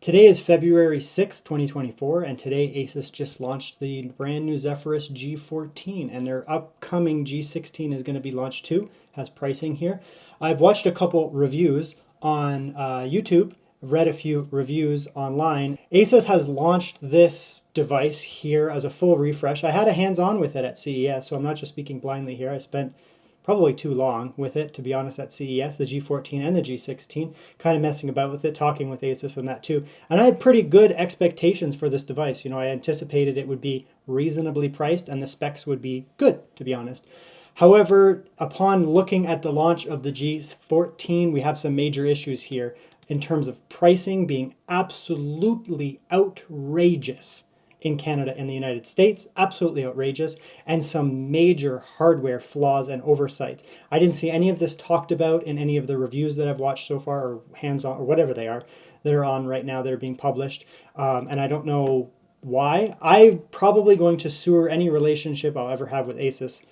Today is February 6th, 2024, and today ASUS just launched the brand new Zephyrus G14, and their upcoming G16 is going to be launched too. Has pricing here. I've watched a couple reviews on YouTube, read a few reviews online. ASUS has launched this device here as a full refresh. I had a hands-on with it at CES, so I'm not just speaking blindly here. I spent probably too long with it, to be honest, at CES, the G14 and the G16, kind of messing about with it, talking with ASUS and that too. And I had pretty good expectations for this device. You know, I anticipated it would be reasonably priced and the specs would be good, to be honest. However, upon looking at the launch of the G14, we have some major issues here in terms of pricing being absolutely outrageous in Canada and the United States, absolutely outrageous, and some major hardware flaws and oversights. I didn't see any of this talked about in any of the reviews that I've watched so far, or hands-on, or whatever they are, that are on right now that are being published, and I don't know why. I'm probably going to sewer any relationship I'll ever have with ASUS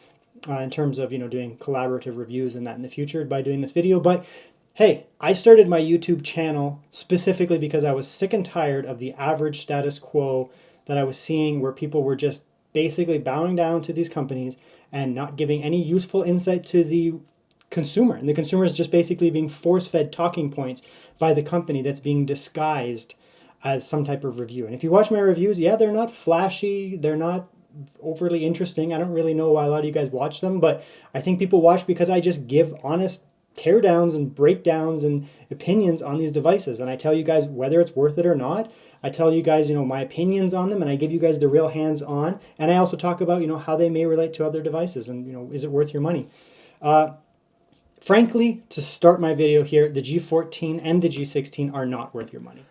in terms of, you know, doing collaborative reviews and that in the future by doing this video, but hey, I started my YouTube channel specifically because I was sick and tired of the average status quo that I was seeing, where people were just basically bowing down to these companies and not giving any useful insight to the consumer. And the consumer is just basically being force-fed talking points by the company that's being disguised as some type of review. And if you watch my reviews, yeah, they're not flashy, they're not overly interesting. I don't really know why a lot of you guys watch them, but I think people watch because I just give honest teardowns and breakdowns and opinions on these devices, and I tell you guys whether it's worth it or not. I tell you guys, you know, my opinions on them, and I give you guys the real hands-on, and I also talk about, you know, how they may relate to other devices, and, you know, is it worth your money? Frankly, to start my video here, the G14 and the G16 are not worth your money.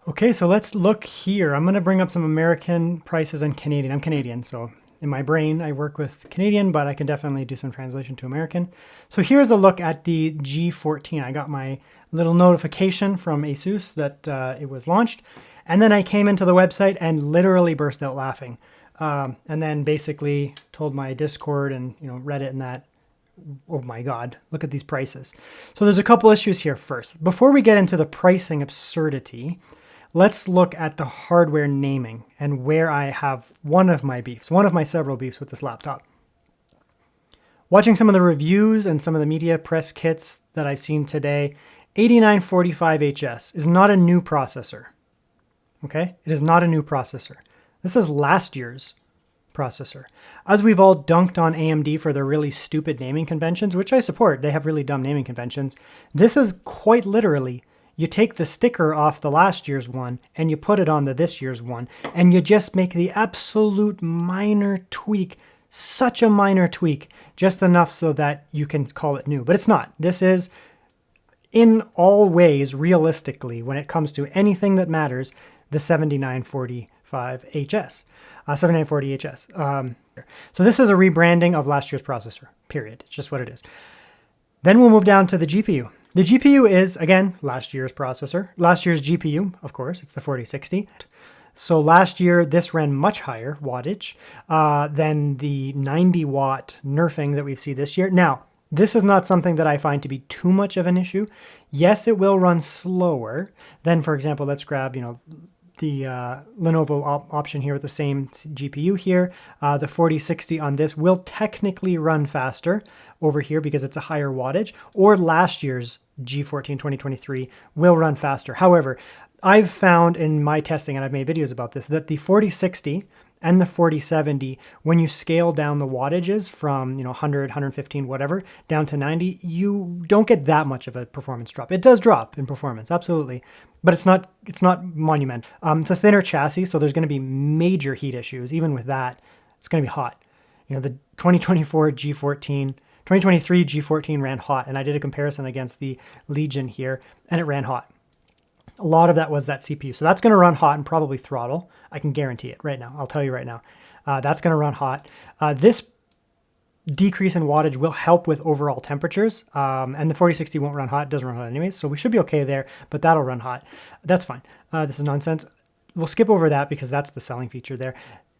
Okay, so let's look here. I'm going to bring up some American prices and Canadian. I'm Canadian, so in my brain, I work with Canadian, but I can definitely do some translation to American. So here's a look at the G14. I got my little notification from ASUS that it was launched. And then I came into the website and literally burst out laughing. And then basically told my Discord and, you know, Reddit and that, oh my God, look at these prices. So there's a couple issues here first. Before we get into the pricing absurdity, let's look at the hardware naming and where I have one of my beefs, one of my several beefs with this laptop. Watching some of the reviews and some of the media press kits that I've seen today, 8945HS is not a new processor. Okay? It is not a new processor. This is last year's processor. As we've all dunked on AMD for their really stupid naming conventions, which I support, they have really dumb naming conventions, this is quite literally, you take the sticker off the last year's one and you put it on the this year's one, and you just make the absolute minor tweak, such a minor tweak, just enough so that you can call it new. But it's not. This is, in all ways, realistically, when it comes to anything that matters, the 7945HS, 7940HS. So this is a rebranding of last year's processor, period. It's just what it is. Then we'll move down to the GPU. The GPU is, again, last year's processor. Last year's GPU, of course, it's the 4060. So last year, this ran much higher wattage than the 90 watt nerfing that we see this year. Now, this is not something that I find to be too much of an issue. Yes, it will run slower than, for example, let's grab, you know, the Lenovo option here with the same GPU here. The 4060 on this will technically run faster over here because it's a higher wattage, or last year's G14 2023 will run faster. However, I've found in my testing, and I've made videos about this, that the 4060 and the 4070, when you scale down the wattages from, you know, 100, 115, whatever, down to 90, you don't get that much of a performance drop. It does drop in performance, absolutely, but it's not monumental. It's a thinner chassis, so there's going to be major heat issues. Even with that, it's going to be hot. You know, the 2024 G14, 2023 G14 ran hot, and I did a comparison against the Legion here, and it ran hot. A lot of that was that CPU. So that's going to run hot and probably throttle. I can guarantee it right now. I'll tell you right now. That's going to run hot. This decrease in wattage will help with overall temperatures. And the 4060 won't run hot. It doesn't run hot anyways. So we should be okay there, but that'll run hot. That's fine. This is nonsense. We'll skip over that because that's the selling feature there.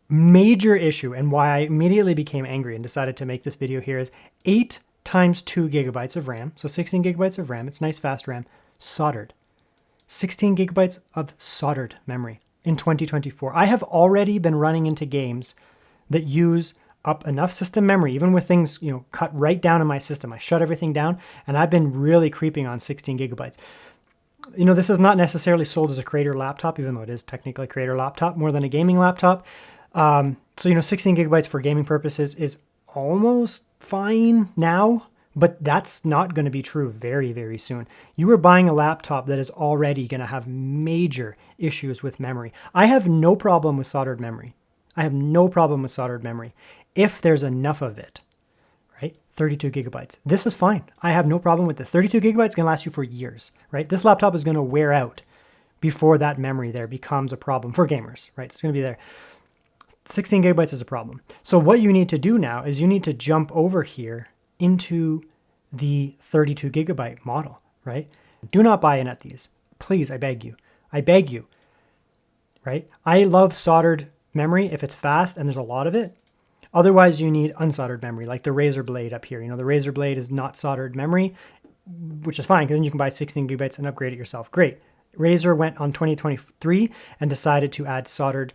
Major issue, and why I immediately became angry and decided to make this video here, is 8 times 2 gigabytes of RAM. So 16 gigabytes of RAM. It's nice fast RAM. Soldered. 16 gigabytes of soldered memory in 2024. I have already been running into games that use up enough system memory, even with things, cut right down in my system. I shut everything down, and I've been really creeping on 16 gigabytes. This is not necessarily sold as a creator laptop, even though it is technically a creator laptop more than a gaming laptop. So 16 gigabytes for gaming purposes is almost fine now, but that's not going to be true very, very soon. You are buying a laptop that is already going to have major issues with memory. I have no problem with soldered memory. If there's enough of it, right? 32 gigabytes. This is fine. I have no problem with this. 32 gigabytes can last you for years, right? This laptop is going to wear out before that memory there becomes a problem for gamers, right? It's going to be there. 16 gigabytes is a problem. So what you need to do now is you need to jump over here into the 32 gigabyte model, right? Do not buy in at these. Please, I beg you, right? I love soldered memory if it's fast and there's a lot of it. Otherwise, you need unsoldered memory, like the Razer Blade up here. The Razer Blade is not soldered memory, which is fine because then you can buy 16 gigabytes and upgrade it yourself. Great. Razer went on 2023 and decided to unsolder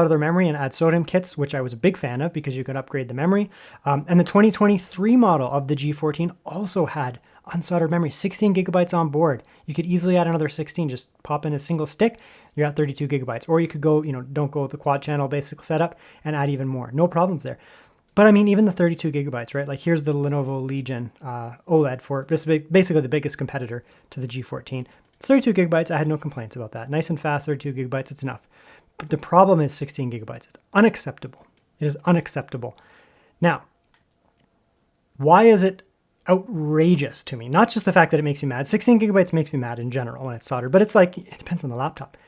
their memory and add sodium kits, which I was a big fan of because you could upgrade the memory. And the 2023 model of the G14 also had unsoldered memory, 16 gigabytes on board. You could easily add another 16, just pop in a single stick, you're at 32 gigabytes. Or you could go, don't go with the quad channel basic setup and add even more. No problems there. But I mean, even the 32 gigabytes, right? Like here's the Lenovo Legion OLED for this is basically the biggest competitor to the G14. 32 gigabytes, I had no complaints about that. Nice and fast, 32 gigabytes, it's enough. But the problem is 16 gigabytes. It's unacceptable. It is unacceptable. Now, why is it outrageous to me? Not just the fact that it makes me mad. 16 gigabytes makes me mad in general when it's soldered, but it's like, it depends on the laptop.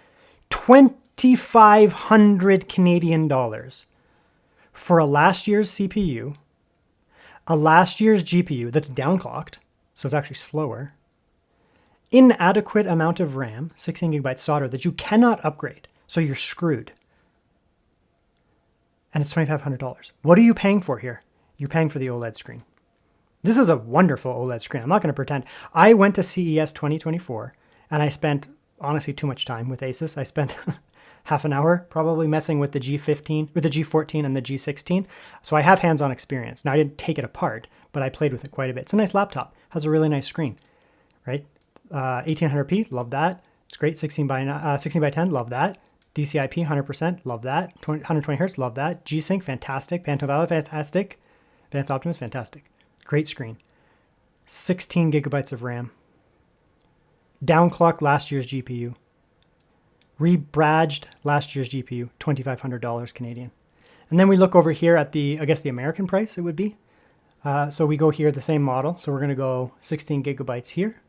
2,500 Canadian dollars for a last year's CPU, a last year's GPU that's downclocked, so it's actually slower, inadequate amount of RAM, 16 gigabytes solder that you cannot upgrade. So you're screwed. And it's $2,500. What are you paying for here? You're paying for the OLED screen. This is a wonderful OLED screen. I'm not going to pretend. I went to CES 2024 and I spent, honestly, too much time with ASUS. I spent half an hour probably messing with the G14 and the G16. So I have hands-on experience. Now I didn't take it apart, but I played with it quite a bit. It's a nice laptop. Has a really nice screen, right? 1800p, love that. It's great. 16 by 10, love that. DCI-P, 100%, love that. 120 hertz, love that. G-Sync, fantastic. Phantom Valley, fantastic. Advanced Optimus, fantastic. Great screen. 16 gigabytes of RAM. Downclocked last year's GPU. Rebadged last year's GPU, $2,500 Canadian. And then we look over here at the American price it would be. So we go here, the same model. So we're going to go 16 gigabytes here.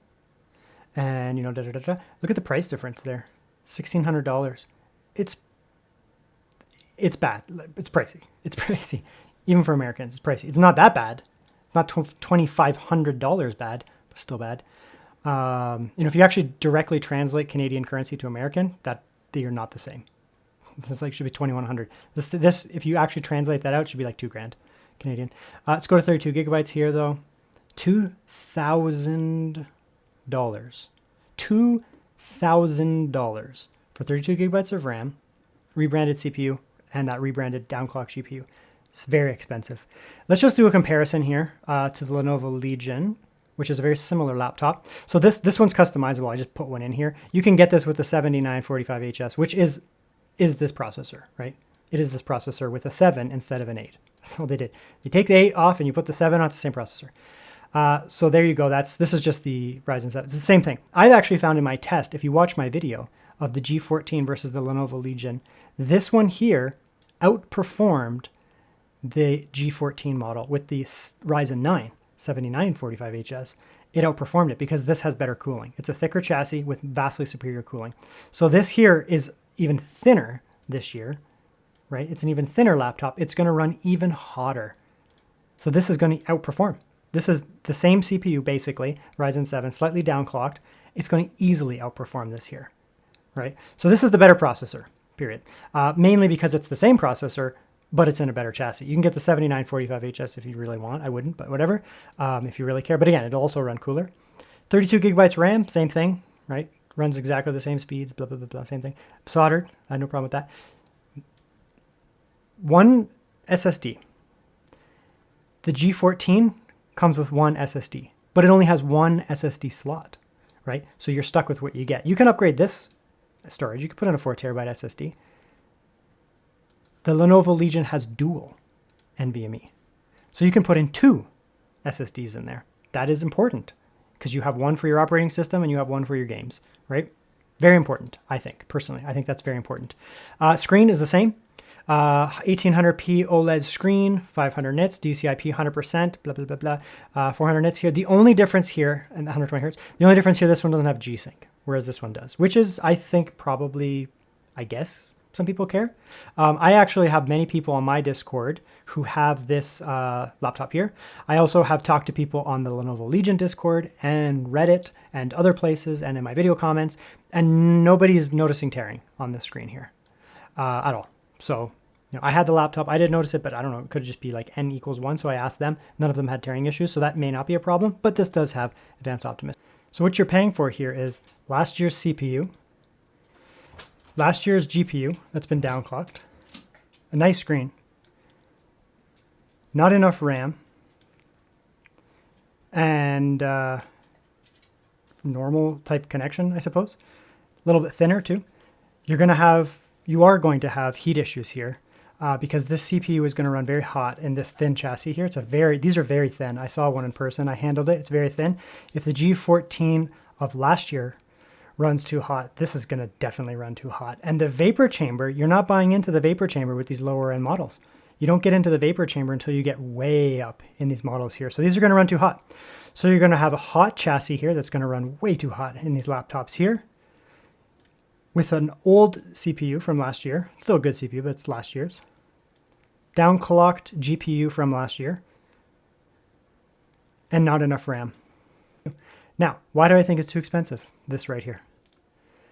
And, look at the price difference there. $1,600. It's bad. It's pricey. It's pricey. Even for Americans, it's pricey. It's not that bad. It's not $2,500 bad, but still bad. If you actually directly translate Canadian currency to American, they are not the same. This should be $2,100. This if you actually translate that out, should be like $2,000 Canadian. Let's go to 32 gigabytes here though. $2,000. $2,000 for 32 gigabytes of RAM, rebranded CPU, and that rebranded downclock GPU. It's very expensive. Let's just do a comparison here to the Lenovo Legion, which is a very similar laptop. So this one's customizable. I just put one in here. You can get this with the 7945HS, which is this processor, right? It is this processor with a 7 instead of an 8. That's all they did. You take the 8 off and you put the 7 on, it's the same processor. So there you go. This is just the Ryzen 7. It's the same thing. I've actually found in my test, if you watch my video of the G14 versus the Lenovo Legion, this one here outperformed the G14 model with the Ryzen 9 7945HS. It outperformed it because this has better cooling. It's a thicker chassis with vastly superior cooling. So this here is even thinner this year, right? It's an even thinner laptop. It's going to run even hotter. So this is going to outperform. This is the same CPU, basically, Ryzen 7, slightly downclocked. It's going to easily outperform this here, right? So this is the better processor, period. Mainly because it's the same processor, but it's in a better chassis. You can get the 7945HS if you really want. I wouldn't, but whatever, if you really care. But again, it'll also run cooler. 32 gigabytes RAM, same thing, right? runs exactly the same speeds, blah, blah, blah, blah, same thing. Soldered, I had no problem with that. One SSD. The G14 comes with one SSD, but it only has one SSD slot, right? So you're stuck with what you get. You can upgrade this storage. You can put in a 4 terabyte SSD. The Lenovo Legion has dual NVMe. So you can put in 2 SSDs in there. That is important because you have one for your operating system and you have one for your games, right? Very important, I think, personally. I think that's very important. Screen is the same. 1800p OLED screen, 500 nits, DCI-P 100%, blah, blah, blah, blah. 400 nits here. The only difference here, and 120 hertz, the only difference here, this one doesn't have G-Sync, whereas this one does, which is, I think, probably, I guess, some people care. I actually have many people on my Discord who have this laptop here. I also have talked to people on the Lenovo Legion Discord and Reddit and other places and in my video comments, and nobody's noticing tearing on this screen here at all. So, I had the laptop. I did notice it, but I don't know. It could just be like n equals 1. So I asked them. None of them had tearing issues. So that may not be a problem, but this does have advanced optimism. So what you're paying for here is last year's CPU, last year's GPU that's been downclocked, a nice screen, not enough RAM, and normal type connection, I suppose. A little bit thinner too. You are going to have heat issues here because this CPU is going to run very hot in this thin chassis here. These are very thin. I saw one in person. I handled it. It's very thin. If the G14 of last year runs too hot, this is going to definitely run too hot. And the vapor chamber, you're not buying into the vapor chamber with these lower end models. You don't get into the vapor chamber until you get way up in these models here. So these are going to run too hot. So you're going to have a hot chassis here that's going to run way too hot in these laptops here. With an old CPU from last year, still a good CPU, but it's last year's. Downclocked GPU from last year. And not enough RAM. Now, why do I think it's too expensive? This right here.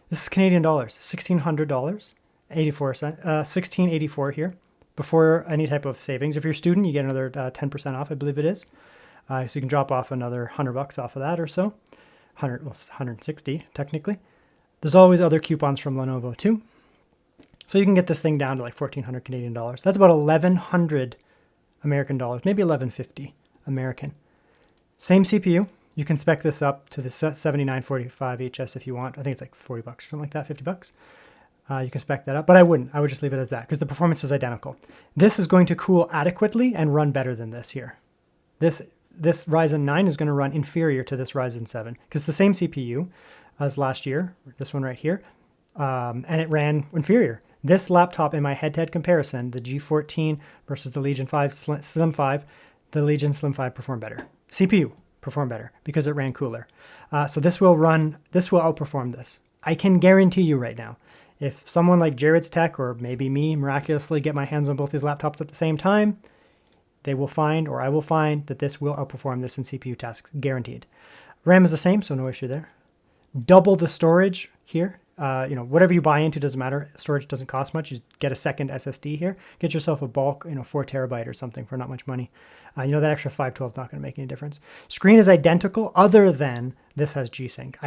This is Canadian dollars, $1,600, 84 cents, 1684 here, before any type of savings. If you're a student, you get another 10% off, I believe it is. So you can drop off another $100 off of that or so. 160 technically. There's always other coupons from Lenovo too. So you can get this thing down to like 1,400 Canadian dollars. That's about 1,100 American dollars, maybe 1,150 American. Same CPU. You can spec this up to the 7945 HS if you want. I think it's like $40 or something like that, $50. You can spec that up, but I wouldn't. I would just leave it as that because the performance is identical. This is going to cool adequately and run better than this here. This Ryzen 9 is going to run inferior to this Ryzen 7 because the same CPU as last year, this one right here, and it ran inferior. This laptop, in my head-to-head comparison, the G14 versus the Legion 5 Slim 5, the Legion Slim 5 performed better. CPU performed better because it ran cooler. So this will outperform this. I can guarantee you right now, if someone like Jarrod's Tech or maybe me miraculously get my hands on both these laptops at the same time, they will find, or I will find, that this will outperform this in CPU tasks, guaranteed. RAM is the same, so no issue there. Double the storage here. Whatever you buy into doesn't matter. Storage doesn't cost much. You get a second SSD here. Get yourself a bulk, 4 terabyte or something for not much money. That extra 512 is not going to make any difference. Screen is identical, other than this has G-Sync.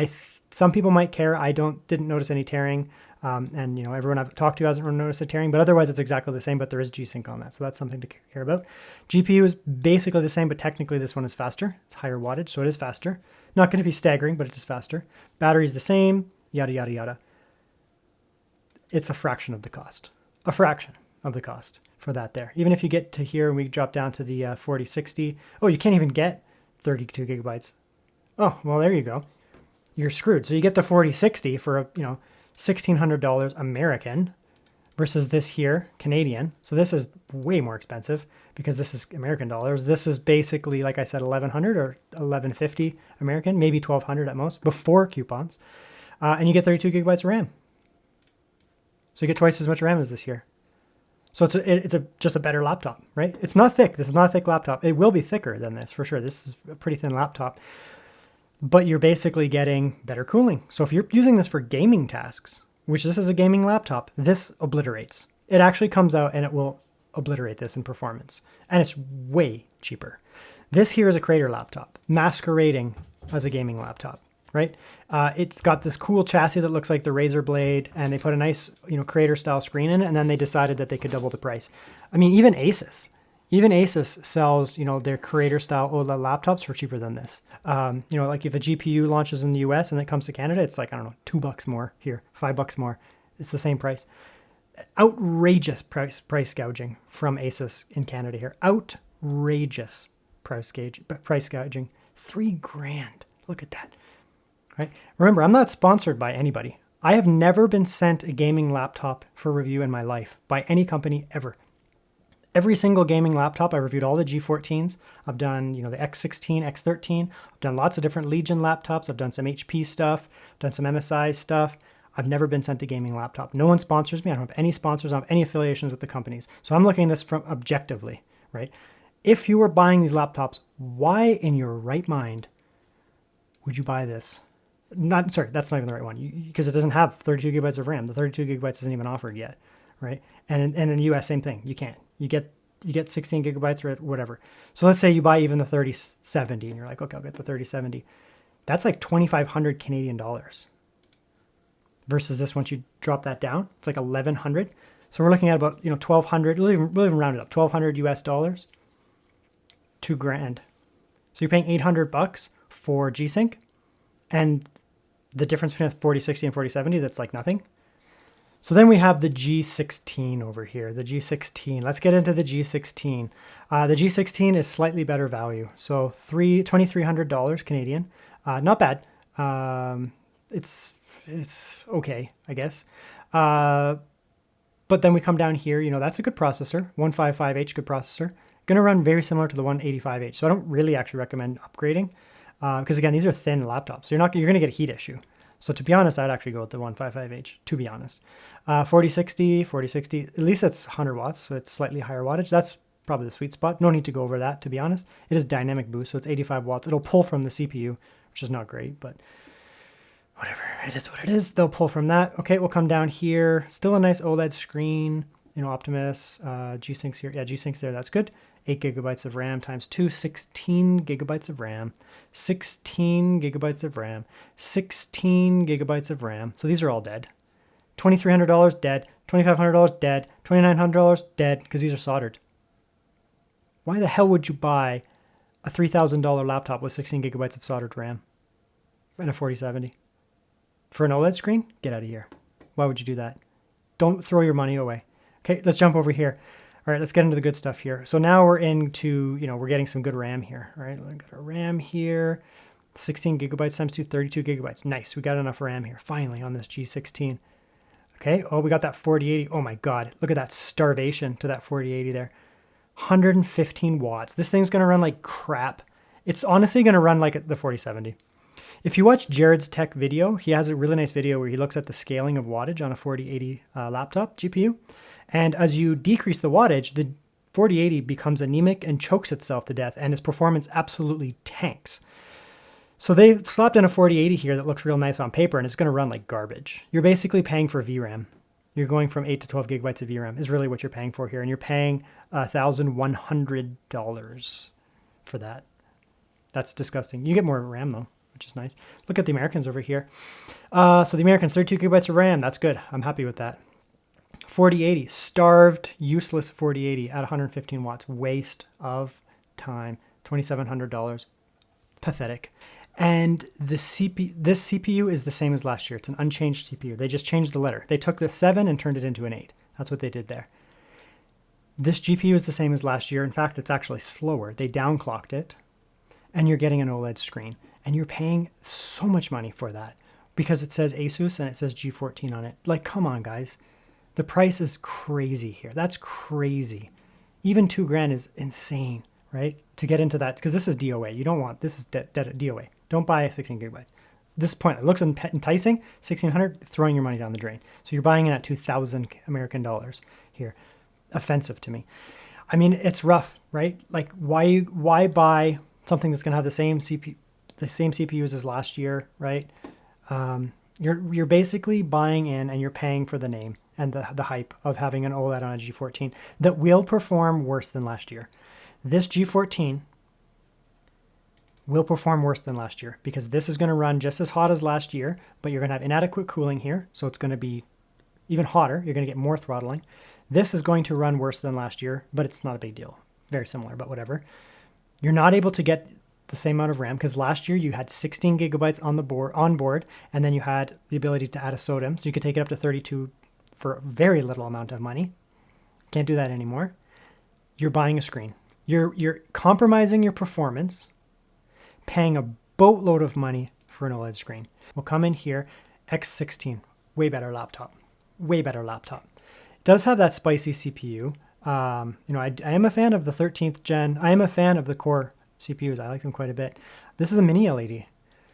Some people might care. I didn't notice any tearing, and everyone I've talked to hasn't noticed a tearing. But otherwise, it's exactly the same. But there is G-Sync on that, so that's something to care about. GPU is basically the same, but technically this one is faster. It's higher wattage, so it is faster. Not going to be staggering, but it is faster. Battery is the same. Yada yada yada. It's a fraction of the cost. A fraction of the cost for that there. Even if you get to here and we drop down to the 4060, oh, you can't even get 32 gigabytes. Oh, well, there you go. You're screwed. So you get the 4060 for $1,600 American versus this here Canadian. So this is way more expensive because this is American dollars. This is basically, like I said, 1,100 or 1,150 American, maybe 1,200 at most before coupons. And you get 32 gigabytes of RAM. So you get twice as much RAM as this here. So it's just a better laptop, right? It's not thick. This is not a thick laptop. It will be thicker than this for sure. This is a pretty thin laptop. But you're basically getting better cooling. So if you're using this for gaming tasks, which this is a gaming laptop, this obliterates. It actually comes out and it will obliterate this in performance. And it's way cheaper. This here is a creator laptop, masquerading as a gaming laptop. right? It's got this cool chassis that looks like the Razer Blade, and they put a nice, creator style screen in it, and then they decided that they could double the price. I mean, even ASUS sells, their creator style OLED laptops for cheaper than this. Like if a GPU launches in the US and it comes to Canada, it's like, I don't know, $2 more here, $5 more. It's the same price. Outrageous price gouging from ASUS in Canada here. Outrageous price gouging. $3,000. Look at that. Right? Remember, I'm not sponsored by anybody. I have never been sent a gaming laptop for review in my life by any company ever. Every single gaming laptop, I reviewed all the G14s. I've done, the X16, X13. I've done lots of different Legion laptops. I've done some HP stuff, done some MSI stuff. I've never been sent a gaming laptop. No one sponsors me. I don't have any sponsors. I don't have any affiliations with the companies. So I'm looking at this from objectively, right? If you were buying these laptops, why in your right mind would you buy this? That's not even the right one, because it doesn't have 32 gigabytes of RAM. The 32 gigabytes isn't even offered yet, right? And in the US, same thing. You can't. You get 16 gigabytes or whatever. So let's say you buy even the 3070, and you're like, okay, I'll get the 3070. That's like 2,500 Canadian dollars. Versus this, once you drop that down, it's like 1,100. So we're looking at about 1,200. We'll even round it up, 1,200 US dollars. $2,000. So you're paying $800 for G-Sync, and the difference between a 4060 and 4070, that's like nothing. So then we have the G16 over here, the G16. Let's get into the G16. The G16 is slightly better value. So $2,300 Canadian. Not bad. It's okay, I guess. But then we come down here, that's a good processor, 155H, good processor. Going to run very similar to the 185H. So I don't really actually recommend upgrading because again, these are thin laptops. So you're going to get a heat issue. So to be honest, I'd actually go with the 155H, to be honest. 4060, at least that's 100 watts, so it's slightly higher wattage. That's probably the sweet spot. No need to go over that, to be honest. It is dynamic boost, so it's 85 watts. It'll pull from the CPU, which is not great, but whatever. It is what it is. They'll pull from that. Okay, we'll come down here. Still a nice OLED screen. Optimus, G-Sync's here. Yeah, G-Sync's there. That's good. 8 gigabytes of RAM times 2, 16 gigabytes of RAM, 16 gigabytes of RAM, 16 gigabytes of RAM. So these are all dead. $2,300 dead, $2,500 dead, $2,900 dead because these are soldered. Why the hell would you buy a $3,000 laptop with 16 gigabytes of soldered RAM and a 4070? For an OLED screen? Get out of here. Why would you do that? Don't throw your money away. Okay, let's jump over here. All right, let's get into the good stuff here. So now we're into, we're getting some good RAM here. All right, we've got our RAM here. 16 gigabytes times 2, 32 gigabytes. Nice, we got enough RAM here, finally, on this G16. Okay, we got that 4080. Oh my God, look at that starvation to that 4080 there. 115 watts. This thing's gonna run like crap. It's honestly gonna run like the 4070. If you watch Jarrod's tech video, he has a really nice video where he looks at the scaling of wattage on a 4080 laptop GPU. And as you decrease the wattage, the 4080 becomes anemic and chokes itself to death, and its performance absolutely tanks. So they slapped in a 4080 here that looks real nice on paper, and it's going to run like garbage. You're basically paying for VRAM. You're going from 8 to 12 gigabytes of VRAM is really what you're paying for here, and you're paying $1,100 for that. That's disgusting. You get more RAM though, which is nice. Look at the Americans over here. So the Americans, 32 gigabytes of RAM. That's good. I'm happy with that. 4080, starved, useless 4080 at 115 watts. Waste of time. $2,700. Pathetic. And this CPU is the same as last year. It's an unchanged CPU. They just changed the letter. They took the 7 and turned it into an 8. That's what they did there. This GPU is the same as last year. In fact, it's actually slower. They downclocked it, and you're getting an OLED screen. And you're paying so much money for that because it says ASUS and it says G14 on it. Like, come on, guys. The price is crazy here. That's crazy. Even $2,000 is insane, right? To get into that, because this is DOA. You don't want, this is DOA. Don't buy 16 gigabytes. This point, it looks enticing. 1,600, throwing your money down the drain. So you're buying it at 2,000 American dollars here. Offensive to me. I mean, it's rough, right? Like, why buy something that's gonna have the same CPUs as last year, right? You're basically buying in and you're paying for the name and the hype of having an OLED on a G14 that will perform worse than last year. This G14 will perform worse than last year because this is going to run just as hot as last year, but you're going to have inadequate cooling here. So it's going to be even hotter. You're going to get more throttling. This is going to run worse than last year, but it's not a big deal. Very similar, but whatever. You're not able to get the same amount of RAM because last year you had 16 gigabytes on board, and then you had the ability to add a SODIMM. So you could take it up to 32 for a very little amount of money. Can't do that anymore. You're buying a screen. You're compromising your performance, paying a boatload of money for an OLED screen. We'll come in here, X16, way better laptop. Way better laptop. It does have that spicy CPU. I am a fan of the 13th gen. I am a fan of the Core CPUs. I like them quite a bit. This is a mini LED.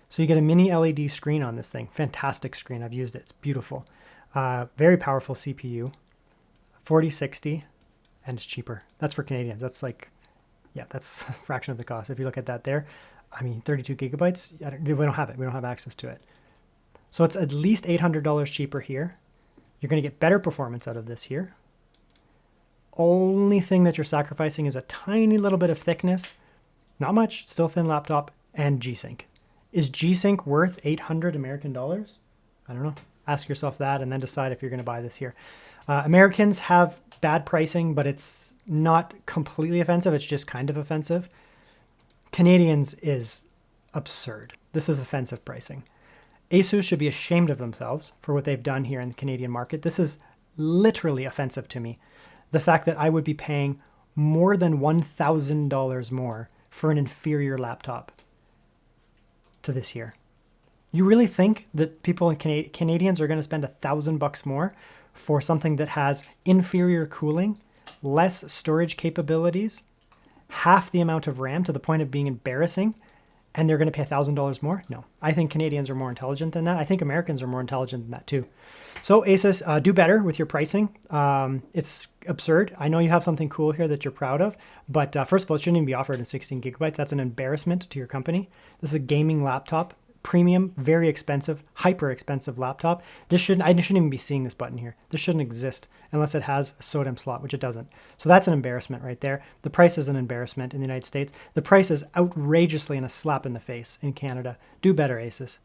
So you get a mini LED screen on this thing. Fantastic screen. I've used it. It's beautiful. Very powerful CPU. 4060, and it's cheaper. That's for Canadians. That's that's a fraction of the cost. If you look at that there, 32 gigabytes, we don't have it. We don't have access to it. So it's at least $800 cheaper here. You're going to get better performance out of this here. Only thing that you're sacrificing is a tiny little bit of thickness. Not much, still thin laptop, and G-Sync. Is G-Sync worth 800 American dollars? I don't know. Ask yourself that and then decide if you're going to buy this here. Americans have bad pricing, but it's not completely offensive. It's just kind of offensive. Canadians is absurd. This is offensive pricing. ASUS should be ashamed of themselves for what they've done here in the Canadian market. This is literally offensive to me. The fact that I would be paying more than $1,000 more for an inferior laptop to this here. You really think that people in Canadians are going to spend $1,000 more for something that has inferior cooling, less storage capabilities, half the amount of RAM to the point of being embarrassing, and they're going to pay $1,000 more? No. I think Canadians are more intelligent than that. I think Americans are more intelligent than that too. So ASUS, do better with your pricing. It's absurd. I know you have something cool here that you're proud of, but first of all, it shouldn't even be offered in 16 gigabytes. That's an embarrassment to your company. This is a gaming laptop. Premium, very expensive, hyper expensive laptop. I shouldn't even be seeing this button here. This shouldn't exist unless it has a SODIMM slot, which it doesn't. So that's an embarrassment right there. The price is an embarrassment in the United States. The price is outrageously and a slap in the face in Canada. Do better, ASUS.